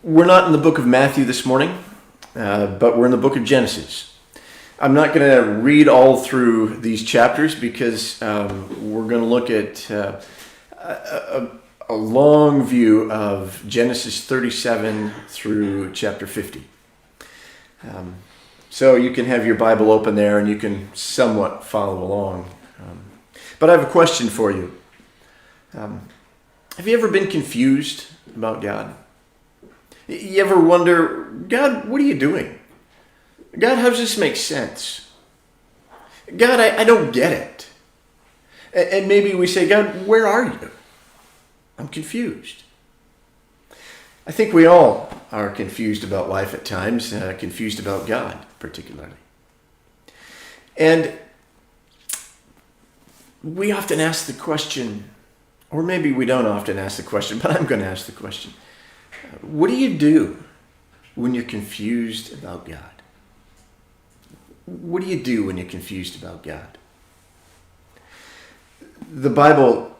We're not in the book of Matthew this morning, but we're in the book of Genesis. I'm not going to read all through these chapters because we're going to look at a long view of Genesis 37 through chapter 50. So you can have your Bible open there and you can somewhat follow along. But I have a question for you. Have you ever been confused about God? You ever wonder, God, what are you doing? God, how does this make sense? God, I don't get it. And maybe we say, God, where are you? I'm confused. I think we all are confused about life at times, confused about God particularly. And we often ask the question, or maybe we don't often ask the question, but I'm going to ask the question. What do you do when you're confused about God? What do you do when you're confused about God? The Bible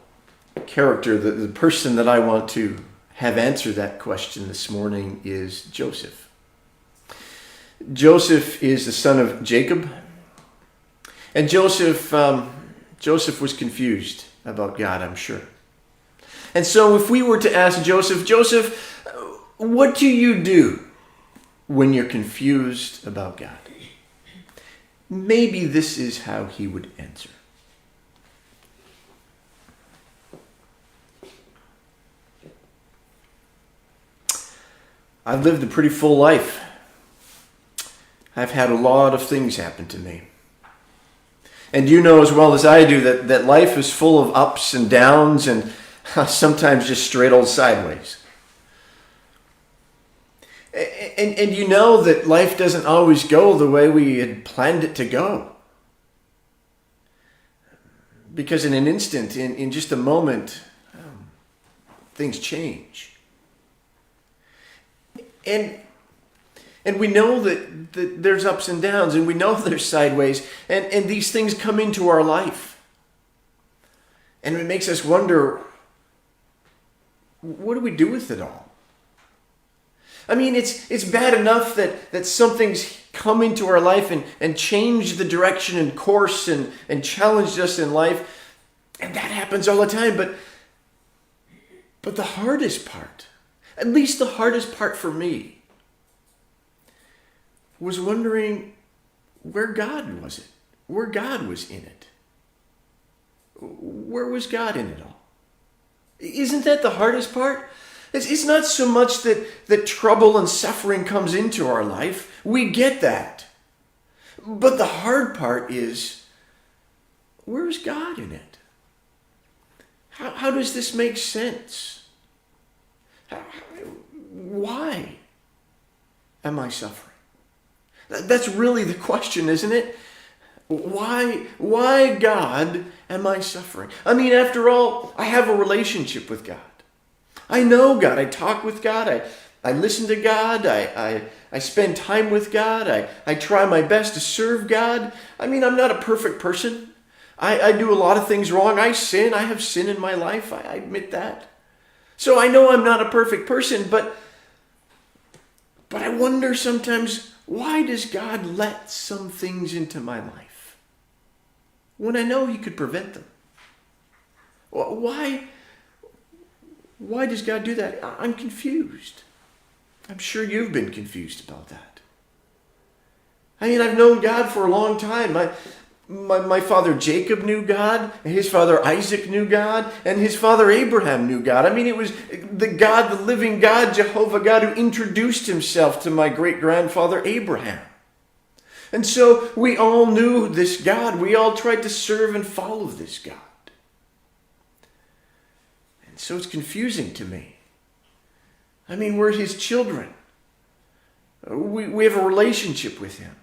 character, the person that I want to have answer that question this morning is Joseph. Joseph is the son of Jacob. And Joseph was confused about God, I'm sure. And so if we were to ask Joseph, what do you do when you're confused about God? Maybe this is how he would answer. I've lived a pretty full life. I've had a lot of things happen to me. And you know as well as I do that life is full of ups and downs and sometimes just straight old sideways. And you know that life doesn't always go the way we had planned it to go. Because in an instant, in just a moment, things change. And we know that there's ups and downs, and we know there's sideways, and these things come into our life. And it makes us wonder, what do we do with it all? I mean, it's bad enough that something's come into our life and changed the direction and course and challenged us in life. And that happens all the time. But the hardest part, at least the hardest part for me, was wondering where God was it, where God was in it. Where was God in it all? Isn't that the hardest part? It's not so much that trouble and suffering comes into our life. We get that. But the hard part is, where's God in it? How does this make sense? Why am I suffering? That's really the question, isn't it? Why, God, am I suffering? I mean, after all, I have a relationship with God. I know God. I talk with God. I listen to God. I spend time with God. I try my best to serve God. I mean, I'm not a perfect person. I do a lot of things wrong. I sin. I have sin in my life. I admit that. So I know I'm not a perfect person, but I wonder sometimes, why does God let some things into my life when I know he could prevent them? Why does God do that? I'm confused. I'm sure you've been confused about that. I mean, I've known God for a long time. My father Jacob knew God, and his father Isaac knew God, and his father Abraham knew God. I mean, it was the God, the living God, Jehovah God, who introduced himself to my great-grandfather Abraham. And so we all knew this God. We all tried to serve and follow this God. So it's confusing to me. I mean, we're his children. We have a relationship with him.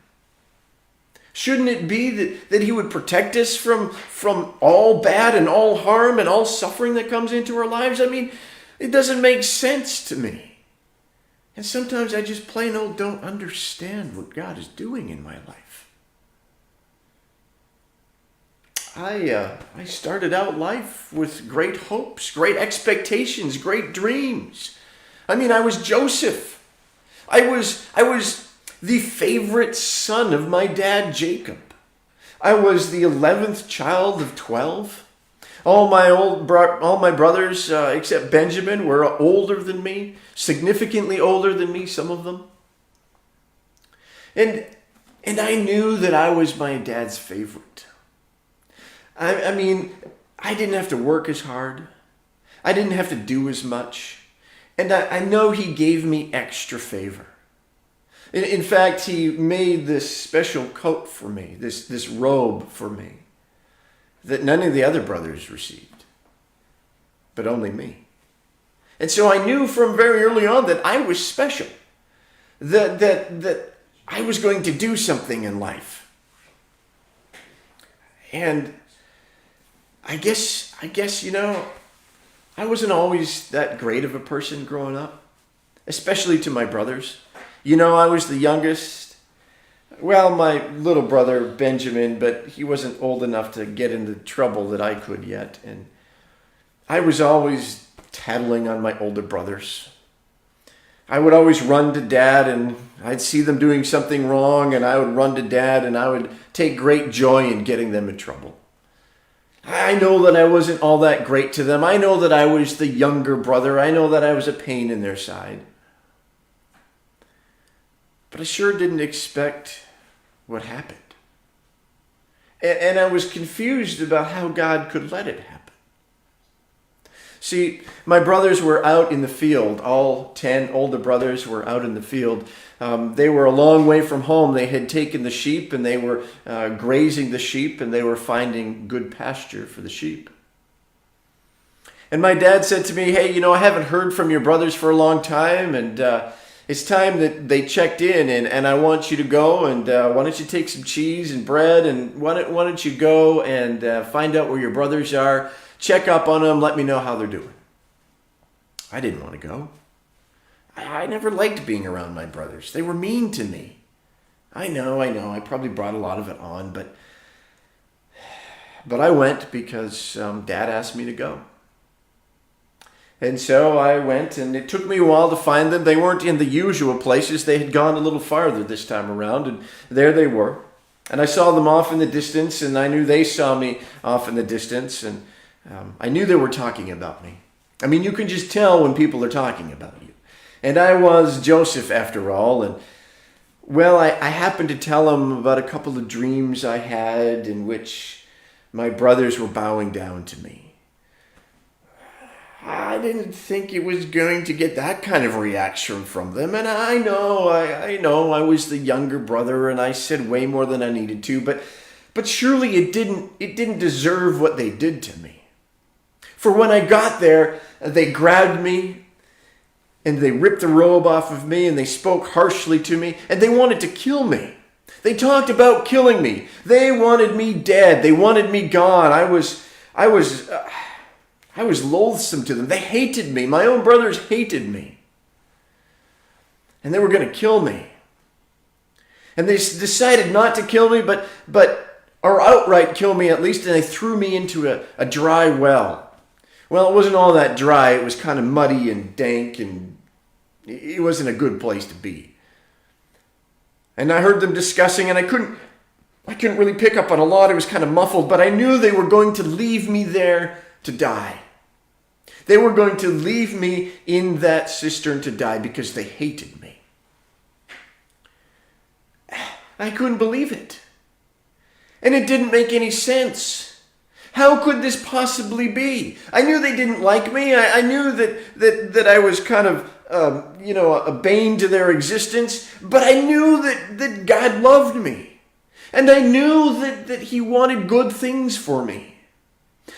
Shouldn't it be that he would protect us from all bad and all harm and all suffering that comes into our lives? I mean, it doesn't make sense to me. And sometimes I just plain old don't understand what God is doing in my life. I started out life with great hopes, great expectations, great dreams. I mean, I was Joseph. I was the favorite son of my dad, Jacob. I was the 11th child of 12. All my brothers, except Benjamin, were older than me, significantly older than me, some of them. And I knew that I was my dad's favorite. I mean, I didn't have to work as hard. I didn't have to do as much. And I know he gave me extra favor. In fact, he made this special coat for me, this robe for me, that none of the other brothers received, but only me. And so I knew from very early on that I was special, that I was going to do something in life. And I guess, I wasn't always that great of a person growing up, especially to my brothers. I was the youngest. Well, my little brother, Benjamin, but he wasn't old enough to get into trouble that I could yet. And I was always tattling on my older brothers. I would always run to Dad, and I'd see them doing something wrong, and I would run to Dad, and I would take great joy in getting them in trouble. I know that I wasn't all that great to them. I know that I was the younger brother. I know that I was a pain in their side. But I sure didn't expect what happened. And I was confused about how God could let it happen. See, my brothers were out in the field. All 10 older brothers were out in the field. They were a long way from home. They had taken the sheep, and they were grazing the sheep, and they were finding good pasture for the sheep. And my dad said to me, hey, I haven't heard from your brothers for a long time, and it's time that they checked in, and I want you to go, and why don't you take some cheese and bread, and why don't you go and find out where your brothers are, check up on them, let me know how they're doing. I didn't want to go. I never liked being around my brothers. They were mean to me. I know. I probably brought a lot of it on, but I went because Dad asked me to go. And so I went, and it took me a while to find them. They weren't in the usual places. They had gone a little farther this time around, and there they were. And I saw them off in the distance, and I knew they saw me off in the distance, and I knew they were talking about me. I mean, you can just tell when people are talking about you. And I was Joseph after all, and well, I happened to tell them about a couple of dreams I had in which my brothers were bowing down to me. I didn't think it was going to get that kind of reaction from them. And I know I was the younger brother, and I said way more than I needed to, but surely it didn't deserve what they did to me. For when I got there, they grabbed me, and they ripped the robe off of me, and they spoke harshly to me, and they wanted to kill me. They talked about killing me. They wanted me dead. They wanted me gone. I was loathsome to them. They hated me. My own brothers hated me. And they were going to kill me. And they decided not to kill me, or outright kill me at least, and they threw me into a dry well. Well, it wasn't all that dry. It was kind of muddy and dank, and it wasn't a good place to be. And I heard them discussing, and I couldn't really pick up on a lot. It was kind of muffled, but I knew they were going to leave me there to die. They were going to leave me in that cistern to die because they hated me. I couldn't believe it. And it didn't make any sense. How could this possibly be? I knew they didn't like me. I knew that I was kind of, a bane to their existence. But I knew that God loved me. And I knew that He wanted good things for me.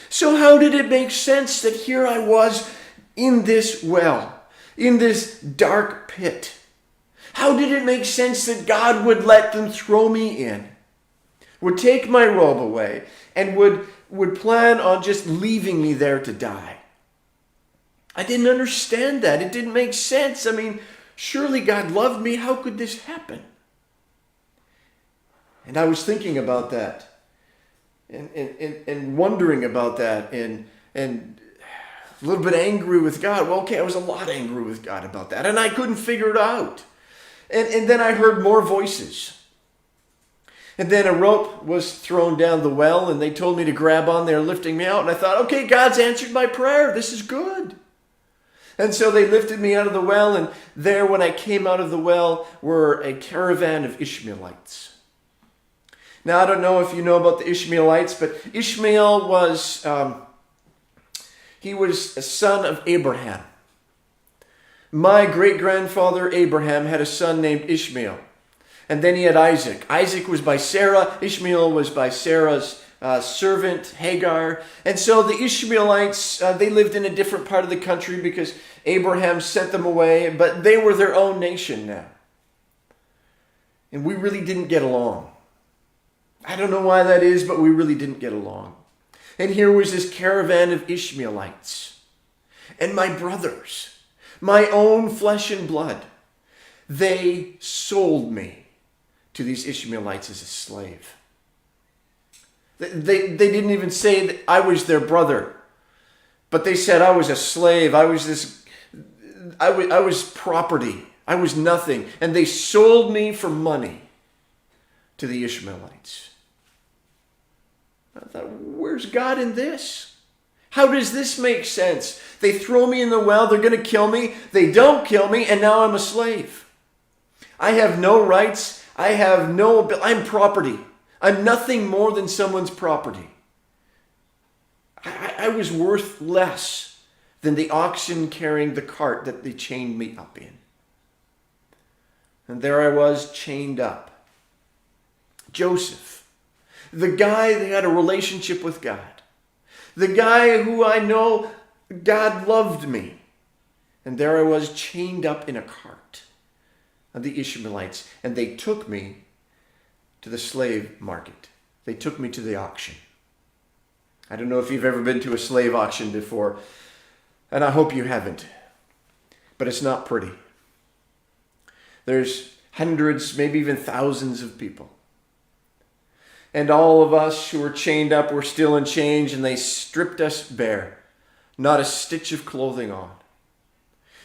So how did it make sense that here I was in this well, in this dark pit? How did it make sense that God would let them throw me in, would take my robe away, and would plan on just leaving me there to die? I didn't understand that. It didn't make sense. I mean, surely God loved me. How could this happen? And I was thinking about that. And wondering about that, and a little bit angry with God. Well, okay, I was a lot angry with God about that, and I couldn't figure it out. And then I heard more voices. And then a rope was thrown down the well, and they told me to grab on there, lifting me out. And I thought, okay, God's answered my prayer. This is good. And so they lifted me out of the well, and there, when I came out of the well, were a caravan of Ishmaelites. Now, I don't know if you know about the Ishmaelites, but Ishmael was, he was a son of Abraham. My great-grandfather Abraham had a son named Ishmael. And then he had Isaac. Isaac was by Sarah. Ishmael was by Sarah's servant, Hagar. And so the Ishmaelites, they lived in a different part of the country because Abraham sent them away. But they were their own nation now. And we really didn't get along. I don't know why that is, but we really didn't get along. And here was this caravan of Ishmaelites. And my brothers, my own flesh and blood, they sold me to these Ishmaelites as a slave. They didn't even say that I was their brother, but they said I was a slave. I was property. I was nothing. And they sold me for money to the Ishmaelites. I thought, where's God in this? How does this make sense? They throw me in the well. They're going to kill me. They don't kill me. And now I'm a slave. I have no rights. I'm property. I'm nothing more than someone's property. I was worth less than the oxen carrying the cart that they chained me up in. And there I was, chained up. Joseph, the guy that had a relationship with God. The guy who I know God loved me. And there I was, chained up in a cart of the Ishmaelites, and they took me to the slave market. They took me to the auction. I don't know if you've ever been to a slave auction before, and I hope you haven't, but it's not pretty. There's hundreds, maybe even thousands of people. And all of us who were chained up were still in chains, and they stripped us bare, not a stitch of clothing on.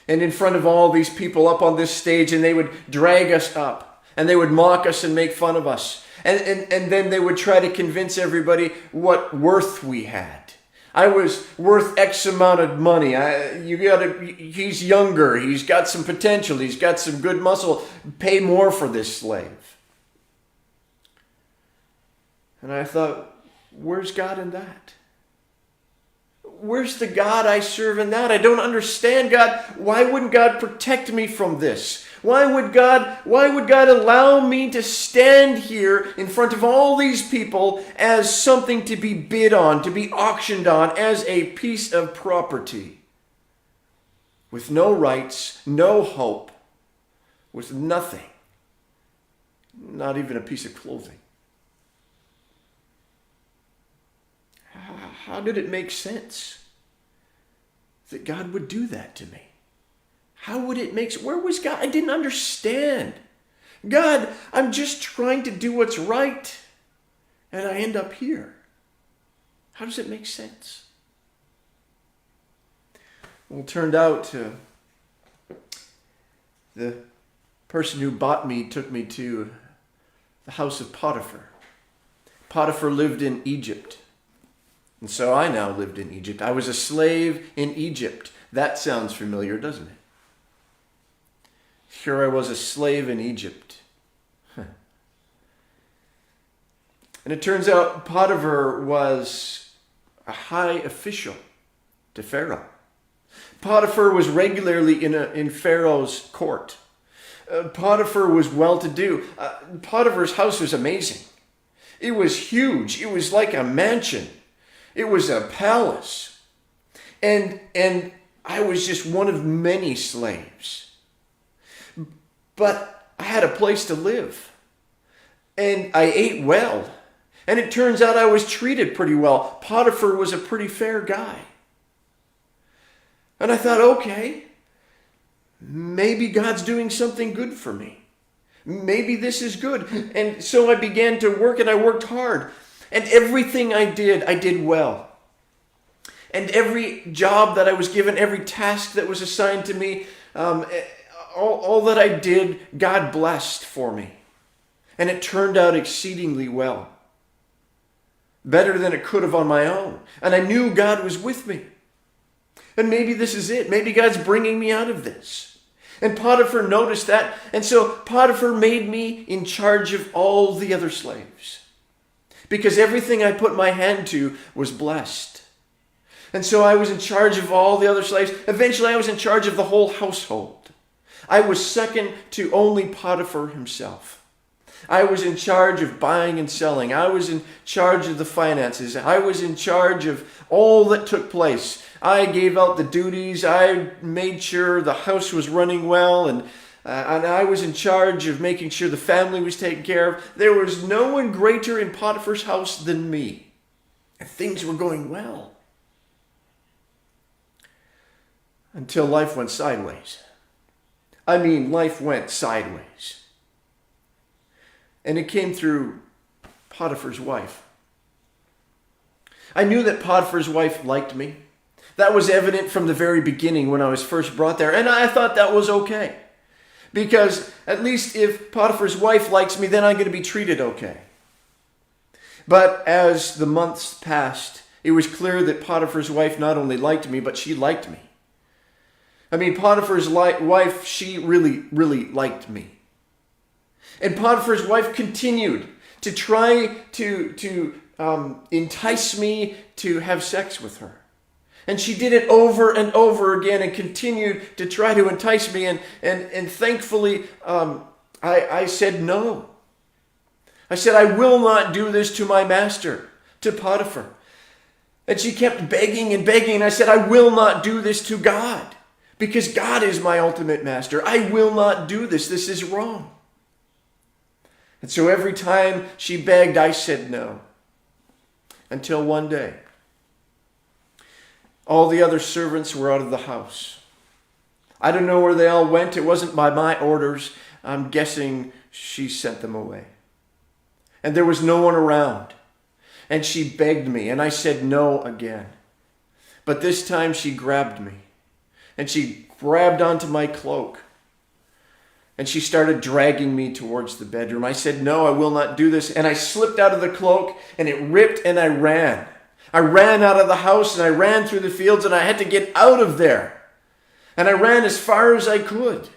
And in front of all these people up on this stage, and they would drag us up, and they would mock us and make fun of us. And then they would try to convince everybody what worth we had. I was worth X amount of money. He's younger. He's got some potential. He's got some good muscle. Pay more for this slave. And I thought, where's God in that? Where's the God I serve in that? I don't understand, God. Why wouldn't God protect me from this? Why would God allow me to stand here in front of all these people as something to be bid on, to be auctioned on, as a piece of property? With no rights, no hope, with nothing. Not even a piece of clothing. How did it make sense that God would do that to me? How would it make sense? Where was God? I didn't understand. God, I'm just trying to do what's right, and I end up here. How does it make sense? Well, it turned out the person who bought me took me to the house of Potiphar. Potiphar lived in Egypt. And so I now lived in Egypt. I was a slave in Egypt. That sounds familiar, doesn't it? Here I was a slave in Egypt. And it turns out Potiphar was a high official to Pharaoh. Potiphar was regularly in Pharaoh's court. Potiphar was well-to-do. Potiphar's house was amazing. It was huge. It was like a mansion. It was a palace. And I was just one of many slaves. But I had a place to live. And I ate well. And it turns out I was treated pretty well. Potiphar was a pretty fair guy. And I thought, okay, maybe God's doing something good for me. Maybe this is good. And so I began to work, and I worked hard. And everything I did well. And every job that I was given, every task that was assigned to me, all that I did, God blessed for me. And it turned out exceedingly well. Better than it could have on my own. And I knew God was with me. And maybe this is it. Maybe God's bringing me out of this. And Potiphar noticed that. And so Potiphar made me in charge of all the other slaves. Because everything I put my hand to was blessed. And so I was in charge of all the other slaves. Eventually I was in charge of the whole household. I was second to only Potiphar himself. I was in charge of buying and selling. I was in charge of the finances. I was in charge of all that took place. I gave out the duties. I made sure the house was running well, and I was in charge of making sure the family was taken care of. There was no one greater in Potiphar's house than me. And things were going well. Until life went sideways. I mean, life went sideways. And it came through Potiphar's wife. I knew that Potiphar's wife liked me. That was evident from the very beginning when I was first brought there. And I thought that was okay. Because at least if Potiphar's wife likes me, then I'm going to be treated okay. But as the months passed, it was clear that Potiphar's wife not only liked me, but she liked me. I mean, Potiphar's wife, she really, really liked me. And Potiphar's wife continued to try to entice me to have sex with her. And she did it over and over again and continued to try to entice me. And thankfully, I said no. I said, I will not do this to my master, to Potiphar. And she kept begging and begging. And I said, I will not do this to God, because God is my ultimate master. I will not do this. This is wrong. And so every time she begged, I said no. Until one day, all the other servants were out of the house. I don't know where they all went. It wasn't by my orders. I'm guessing she sent them away. And there was no one around. And she begged me, and I said no again. But this time she grabbed me. And she grabbed onto my cloak. And she started dragging me towards the bedroom. I said, no, I will not do this. And I slipped out of the cloak, and it ripped, and I ran. I ran out of the house, and I ran through the fields, and I had to get out of there. And I ran as far as I could.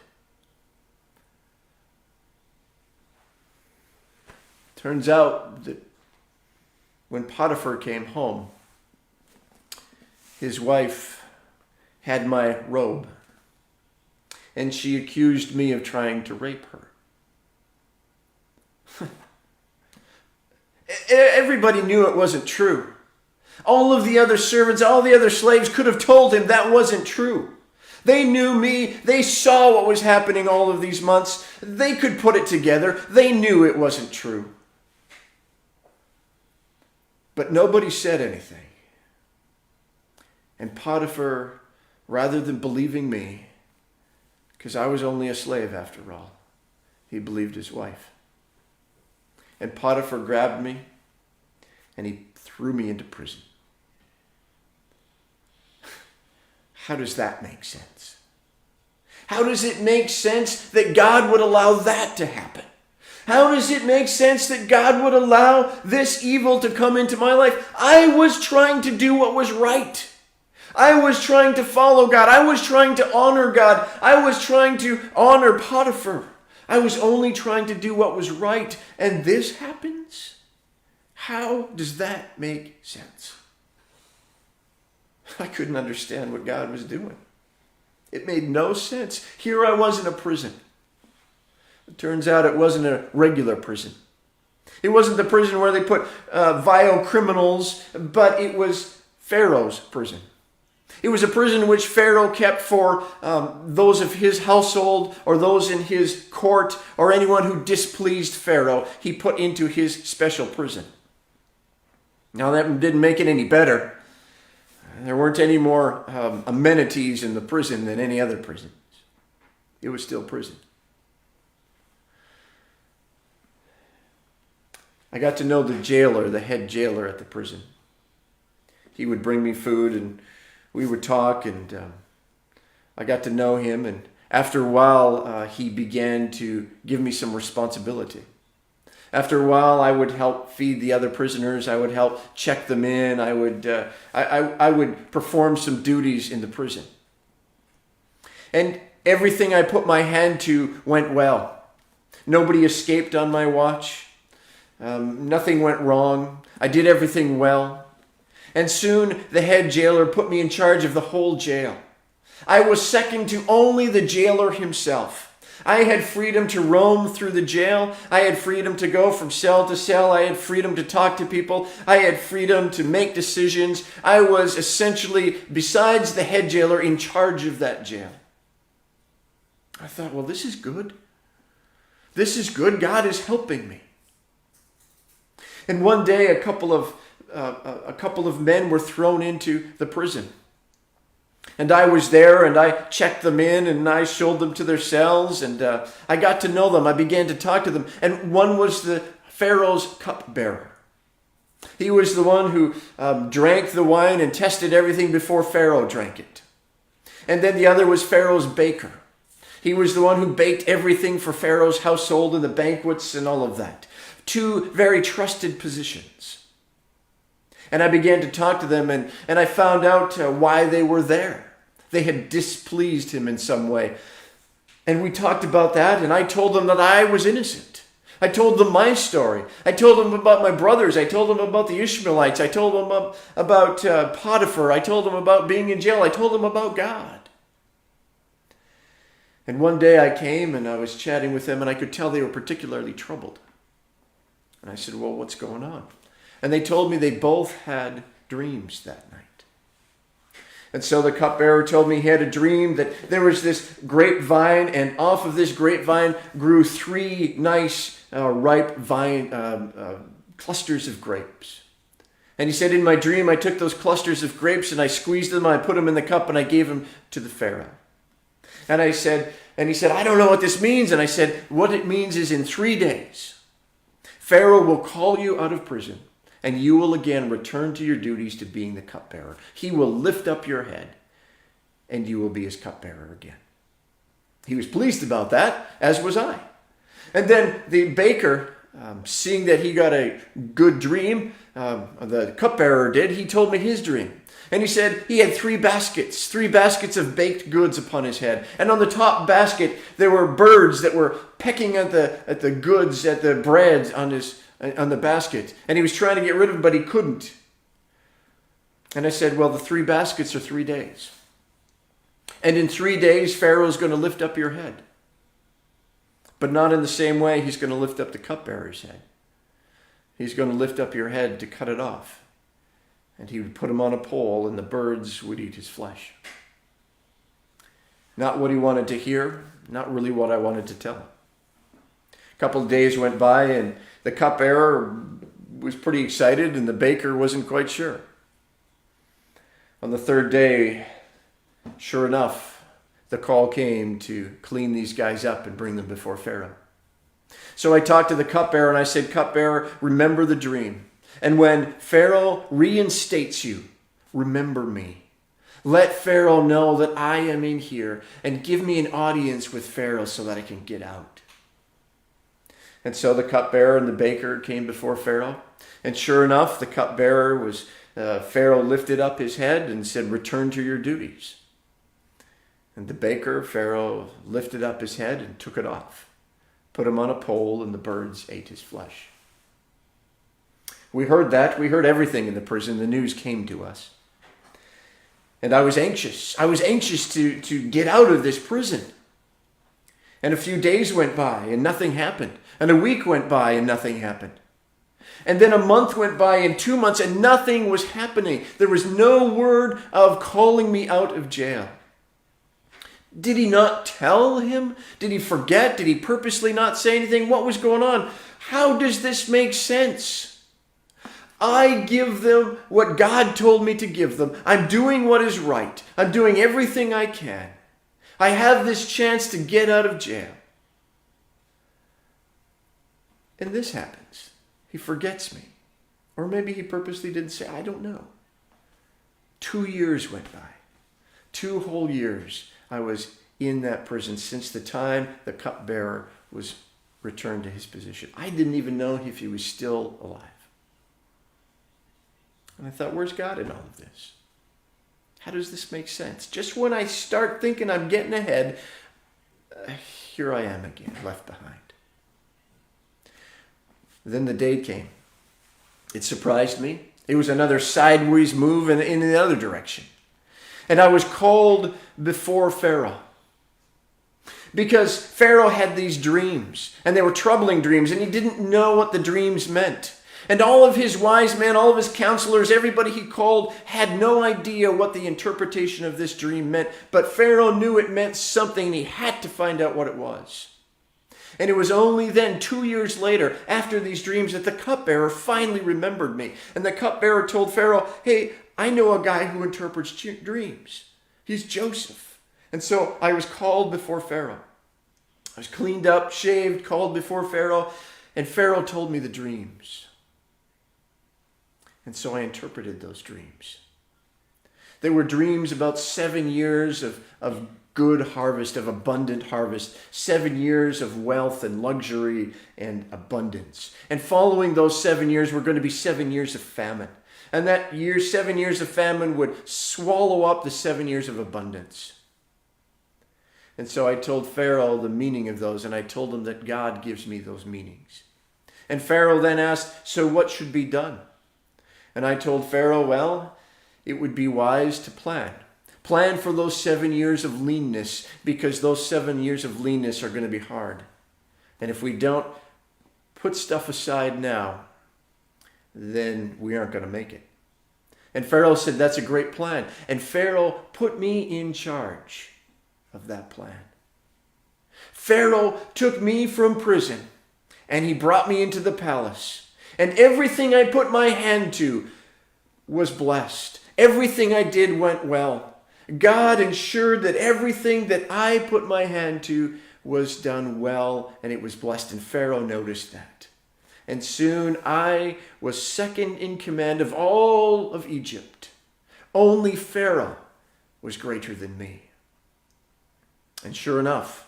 Turns out that when Potiphar came home, his wife had my robe. And she accused me of trying to rape her. Everybody knew it wasn't true. All of the other servants, all the other slaves could have told him that wasn't true. They knew me. They saw what was happening all of these months. They could put it together. They knew it wasn't true. But nobody said anything. And Potiphar, rather than believing me, because I was only a slave after all, he believed his wife. And Potiphar grabbed me and he threw me into prison. How does that make sense? How does it make sense that God would allow that to happen? How does it make sense that God would allow this evil to come into my life? I was trying to do what was right. I was trying to follow God. I was trying to honor God. I was trying to honor Potiphar. I was only trying to do what was right. And this happens? How does that make sense? I couldn't understand what God was doing. It made no sense. Here I was in a prison. It turns out it wasn't a regular prison. It wasn't the prison where they put vile criminals, but it was Pharaoh's prison. It was a prison which Pharaoh kept for those of his household or those in his court or anyone who displeased Pharaoh. He put into his special prison. Now that didn't make it any better. There weren't any more amenities in the prison than any other prisons. It was still prison. I got to know the jailer, the head jailer at the prison. he would bring me food and we would talk, and I got to know him. And after a while, he began to give me some responsibility. After a while, I would help feed the other prisoners. I would help check them in. I would perform some duties in the prison. And everything I put my hand to went well. Nobody escaped on my watch. Nothing went wrong. I did everything well. And soon the head jailer put me in charge of the whole jail. I was second to only the jailer himself. I had freedom to roam through the jail. I had freedom to go from cell to cell. I had freedom to talk to people. I had freedom to make decisions. I was essentially, besides the head jailer, in charge of that jail. I thought, well, this is good. This is good. God is helping me. And one day, a couple of men were thrown into the prison. And I was there, and I checked them in, and I showed them to their cells, and I got to know them. I began to talk to them. And one was the Pharaoh's cupbearer. He was the one who drank the wine and tested everything before Pharaoh drank it. And then the other was Pharaoh's baker. He was the one who baked everything for Pharaoh's household and the banquets and all of that. Two very trusted positions. And I began to talk to them, and I found out why they were there. They had displeased him in some way. And we talked about that, and I told them that I was innocent. I told them my story. I told them about my brothers. I told them about the Ishmaelites. I told them about Potiphar. I told them about being in jail. I told them about God. And one day I came and I was chatting with them, and I could tell they were particularly troubled. And I said, well, what's going on? And they told me they both had dreams that night. And so the cupbearer told me he had a dream that there was this grapevine, and off of this grapevine grew three nice ripe vine clusters of grapes. And he said, in my dream, I took those clusters of grapes and I squeezed them, I put them in the cup, and I gave them to the Pharaoh. And he said, I don't know what this means. And I said, what it means is in 3 days, Pharaoh will call you out of prison, and you will again return to your duties to being the cupbearer. He will lift up your head, and you will be his cupbearer again. He was pleased about that, as was I. And then the baker, seeing that he got a good dream, the cupbearer did, he told me his dream. And he said he had three baskets of baked goods upon his head. And on the top basket, there were birds that were pecking at the goods, at the bread on the basket. And he was trying to get rid of them, but he couldn't. And I said, well, the 3 baskets are 3 days. And in 3 days, Pharaoh's going to lift up your head. But not in the same way he's going to lift up the cupbearer's head. He's going to lift up your head to cut it off. And he would put him on a pole, and the birds would eat his flesh. Not what he wanted to hear, not really what I wanted to tell him. A couple of days went by, and the cupbearer was pretty excited, and the baker wasn't quite sure. On the 3rd day, sure enough, the call came to clean these guys up and bring them before Pharaoh. So I talked to the cupbearer, and I said, cupbearer, remember the dream. And when Pharaoh reinstates you, remember me. Let Pharaoh know that I am in here, and give me an audience with Pharaoh so that I can get out. And so the cupbearer and the baker came before Pharaoh. And sure enough, the cupbearer was, Pharaoh lifted up his head and said, return to your duties. And the baker, Pharaoh, lifted up his head and took it off, put him on a pole, and the birds ate his flesh. We heard that. We heard everything in the prison. The news came to us. And I was anxious. I was anxious to get out of this prison. And a few days went by and nothing happened. And a week went by and nothing happened. And then a month went by and 2 months and nothing was happening. There was no word of calling me out of jail. Did he not tell him? Did he forget? Did he purposely not say anything? What was going on? How does this make sense? I give them what God told me to give them. I'm doing what is right. I'm doing everything I can. I have this chance to get out of jail. And this happens. He forgets me. Or maybe he purposely didn't say, I don't know. 2 years went by. 2 whole years I was in that prison since the time the cupbearer was returned to his position. I didn't even know if he was still alive. And I thought, where's God in all of this? How does this make sense? Just when I start thinking I'm getting ahead, here I am again, left behind. Then the day came. It surprised me. It was another sideways move in the other direction. And I was called before Pharaoh. Because Pharaoh had these dreams, and they were troubling dreams, and he didn't know what the dreams meant. And all of his wise men, all of his counselors, everybody he called had no idea what the interpretation of this dream meant. But Pharaoh knew it meant something, and he had to find out what it was. And it was only then, 2 years later, after these dreams, that the cupbearer finally remembered me. And the cupbearer told Pharaoh, hey, I know a guy who interprets dreams. He's Joseph. And so I was called before Pharaoh. I was cleaned up, shaved, called before Pharaoh, and Pharaoh told me the dreams. And so I interpreted those dreams. They were dreams about 7 years of good harvest, of abundant harvest, 7 years of wealth and luxury and abundance. And following those 7 years were going to be 7 years of famine. And that 7 years of famine would swallow up the 7 years of abundance. And so I told Pharaoh the meaning of those, and I told him that God gives me those meanings. And Pharaoh then asked, so what should be done? And I told Pharaoh, well, it would be wise to plan. Plan for those 7 years of leanness, because those 7 years of leanness are going to be hard. And if we don't put stuff aside now, then we aren't going to make it. And Pharaoh said, that's a great plan. And Pharaoh put me in charge of that plan. Pharaoh took me from prison, and he brought me into the palace. And everything I put my hand to was blessed. Everything I did went well. God ensured that everything that I put my hand to was done well, and it was blessed. And Pharaoh noticed that. And soon I was second in command of all of Egypt. Only Pharaoh was greater than me. And sure enough,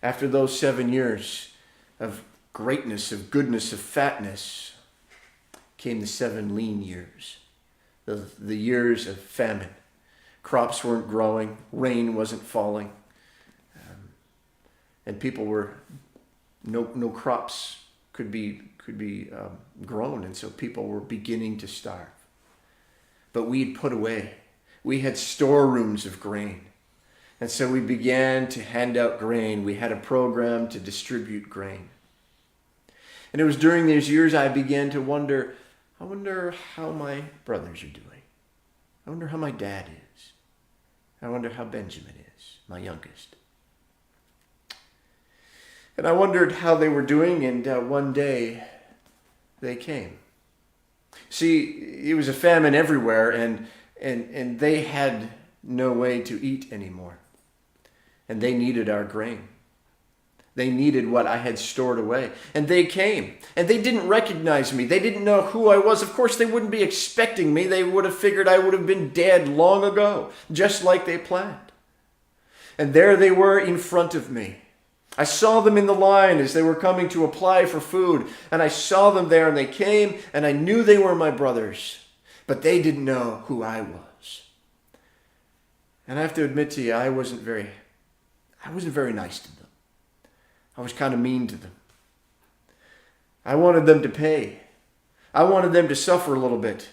after those 7 years of greatness, of goodness, of fatness, came the 7 lean years, the years of famine. Crops weren't growing, rain wasn't falling, and people were, no crops could be grown, and so people were beginning to starve. But we'd put away. We had storerooms of grain. And so we began to hand out grain. We had a program to distribute grain. And it was during these years I began to wonder, I wonder how my brothers are doing. I wonder how my dad is. I wonder how Benjamin is, my youngest. And I wondered how they were doing, and one day they came. See, it was a famine everywhere, and they had no way to eat anymore. And they needed our grain. They needed what I had stored away. And they came. And they didn't recognize me. They didn't know who I was. Of course, they wouldn't be expecting me. They would have figured I would have been dead long ago, just like they planned. And there they were in front of me. I saw them in the line as they were coming to apply for food. And I saw them there, and they came, and I knew they were my brothers. But they didn't know who I was. And I have to admit to you, I wasn't very nice to them. I was kind of mean to them. I wanted them to pay. I wanted them to suffer a little bit.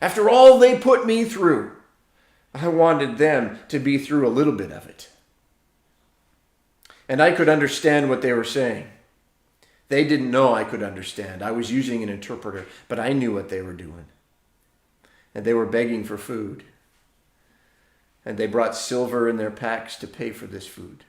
After all they put me through, I wanted them to be through a little bit of it. And I could understand what they were saying. They didn't know I could understand. I was using an interpreter, but I knew what they were doing. And they were begging for food. And they brought silver in their packs to pay for this food.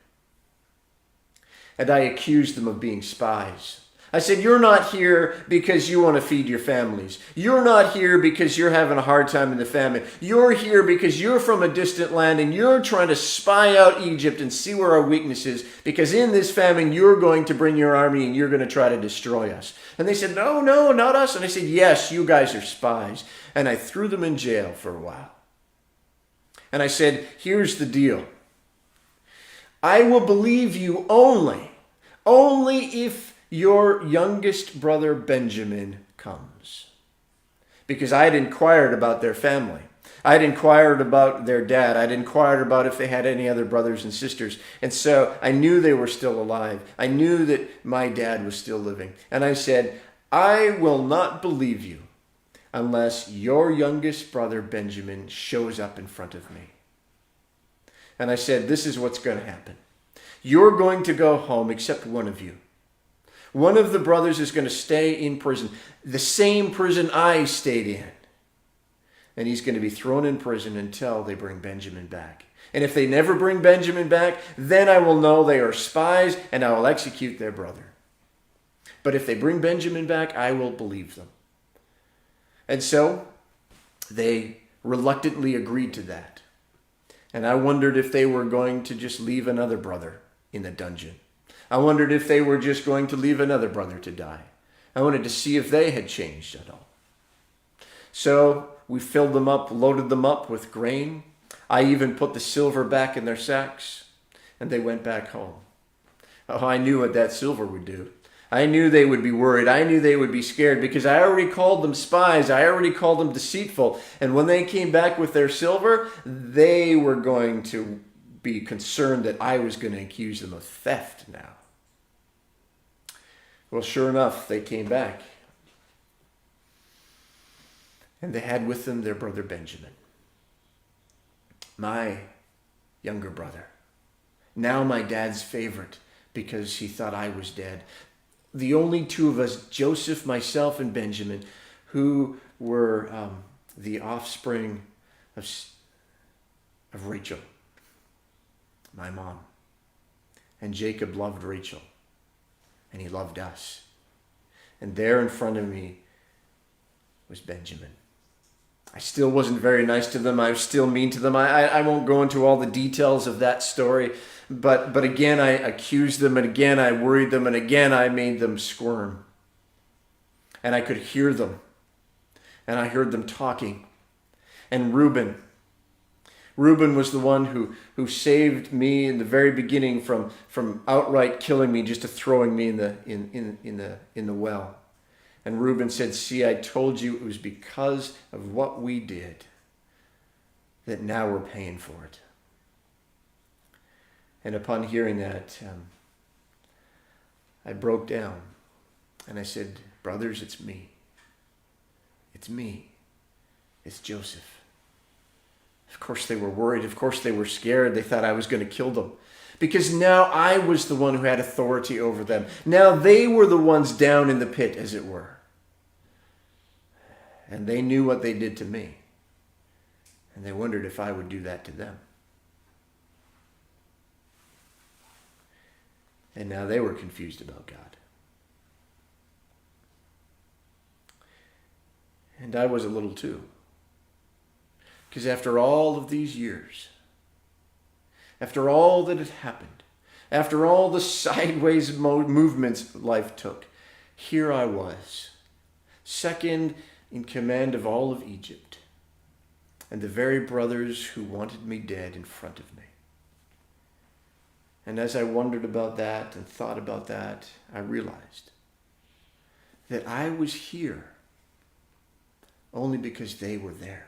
And I accused them of being spies. I said, you're not here because you want to feed your families. You're not here because you're having a hard time in the famine. You're here because you're from a distant land and you're trying to spy out Egypt and see where our weakness is, because in this famine you're going to bring your army and you're going to try to destroy us. And they said, no, not us. And I said, yes, you guys are spies. And I threw them in jail for a while. And I said, here's the deal. I will believe you only if your youngest brother Benjamin comes. Because I had inquired about their family. I had inquired about their dad. I'd inquired about if they had any other brothers and sisters. And so I knew they were still alive. I knew that my dad was still living. And I said, I will not believe you unless your youngest brother Benjamin shows up in front of me. And I said, this is what's going to happen. You're going to go home, except one of you. One of the brothers is going to stay in prison, the same prison I stayed in. And he's going to be thrown in prison until they bring Benjamin back. And if they never bring Benjamin back, then I will know they are spies and I will execute their brother. But if they bring Benjamin back, I will believe them. And so they reluctantly agreed to that. And I wondered if they were going to just leave another brother in the dungeon. I wondered if they were just going to leave another brother to die. I wanted to see if they had changed at all. So we filled them up, loaded them up with grain. I even put the silver back in their sacks, and they went back home. Oh, I knew what that silver would do. I knew they would be worried. I knew they would be scared because I already called them spies. I already called them deceitful. And when they came back with their silver, they were going to be concerned that I was going to accuse them of theft now. Well, sure enough, they came back. And they had with them their brother Benjamin, my younger brother. Now my dad's favorite because he thought I was dead. The only two of us, Joseph, myself, and Benjamin, who were the offspring of Rachel, my mom. And Jacob loved Rachel, and he loved us. And there in front of me was Benjamin. I still wasn't very nice to them. I was still mean to them. I won't go into all the details of that story. But again, I accused them, and again, I worried them, and again, I made them squirm. And I could hear them. And I heard them talking. And Reuben was the one who saved me in the very beginning from outright killing me, just to throwing me in the well. And Reuben said, see, I told you it was because of what we did that now we're paying for it. And upon hearing that, I broke down and I said, brothers, it's me. It's me. It's Joseph. Of course they were worried. Of course they were scared. They thought I was going to kill them. Because now I was the one who had authority over them. Now they were the ones down in the pit, as it were. And they knew what they did to me. And they wondered if I would do that to them. And now they were confused about God. And I was a little too. Because after all of these years, after all that had happened, after all the sideways movements life took, here I was, second in command of all of Egypt, and the very brothers who wanted me dead in front of me. And as I wondered about that and thought about that, I realized that I was here only because they were there.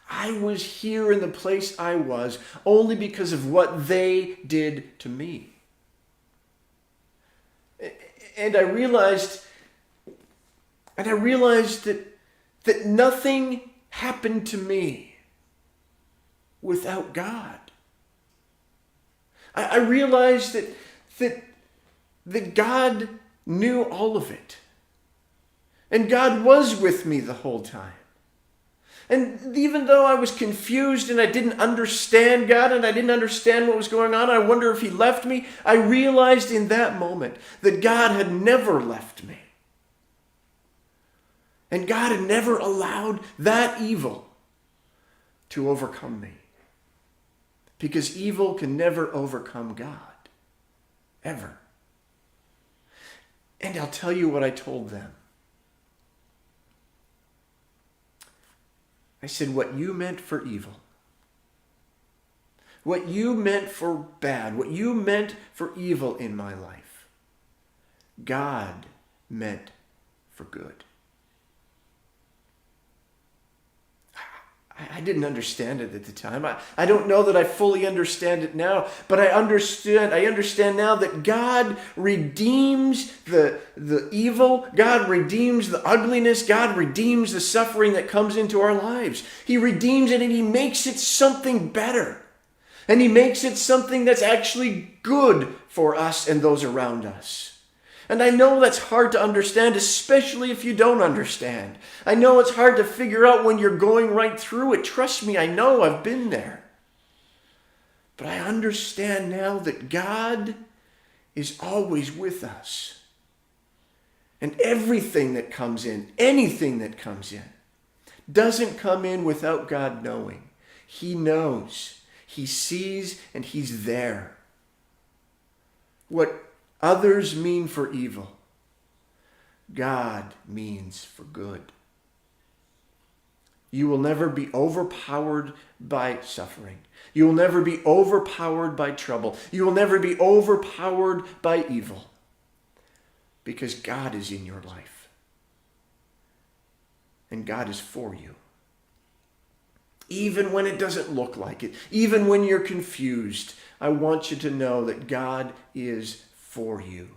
I was here in the place I was only because of what they did to me. And I realized that nothing happened to me without God. I realized that God knew all of it. And God was with me the whole time. And even though I was confused and I didn't understand God and I didn't understand what was going on, I wonder if he left me, I realized in that moment that God had never left me. And God had never allowed that evil to overcome me. Because evil can never overcome God. Ever. And I'll tell you what I told them. I said, what you meant for evil, what you meant for bad, what you meant for evil in my life, God meant for good. I didn't understand it at the time. I don't know that I fully understand it now, but I understand now that God redeems the evil, God redeems the ugliness, God redeems the suffering that comes into our lives. He redeems it and He makes it something better. And He makes it something that's actually good for us and those around us. And I know that's hard to understand, especially if you don't understand. I know it's hard to figure out when you're going right through it. Trust me, I know, I've been there. But I understand now that God is always with us. And everything that comes in, anything that comes in, doesn't come in without God knowing. He knows, He sees, and He's there. What others mean for evil, God means for good. You will never be overpowered by suffering. You will never be overpowered by trouble. You will never be overpowered by evil, because God is in your life. And God is for you. Even when it doesn't look like it, even when you're confused, I want you to know that God is for you.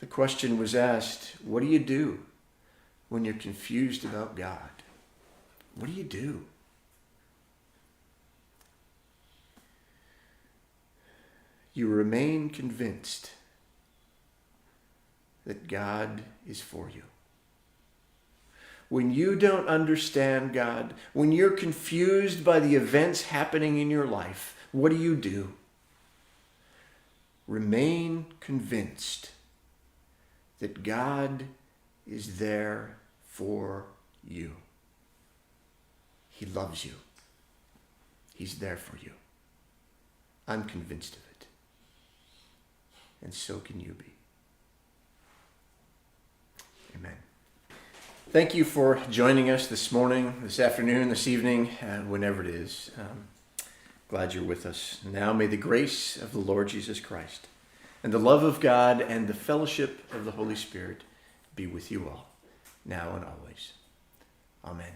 The question was asked, what do you do when you're confused about God? What do you do? You remain convinced that God is for you. When you don't understand God, when you're confused by the events happening in your life, what do? Remain convinced that God is there for you. He loves you. He's there for you. I'm convinced of it. And so can you be. Amen. Thank you for joining us this morning, this afternoon, this evening, whenever it is. Glad you're with us. Now may the grace of the Lord Jesus Christ and the love of God and the fellowship of the Holy Spirit be with you all, now and always. Amen.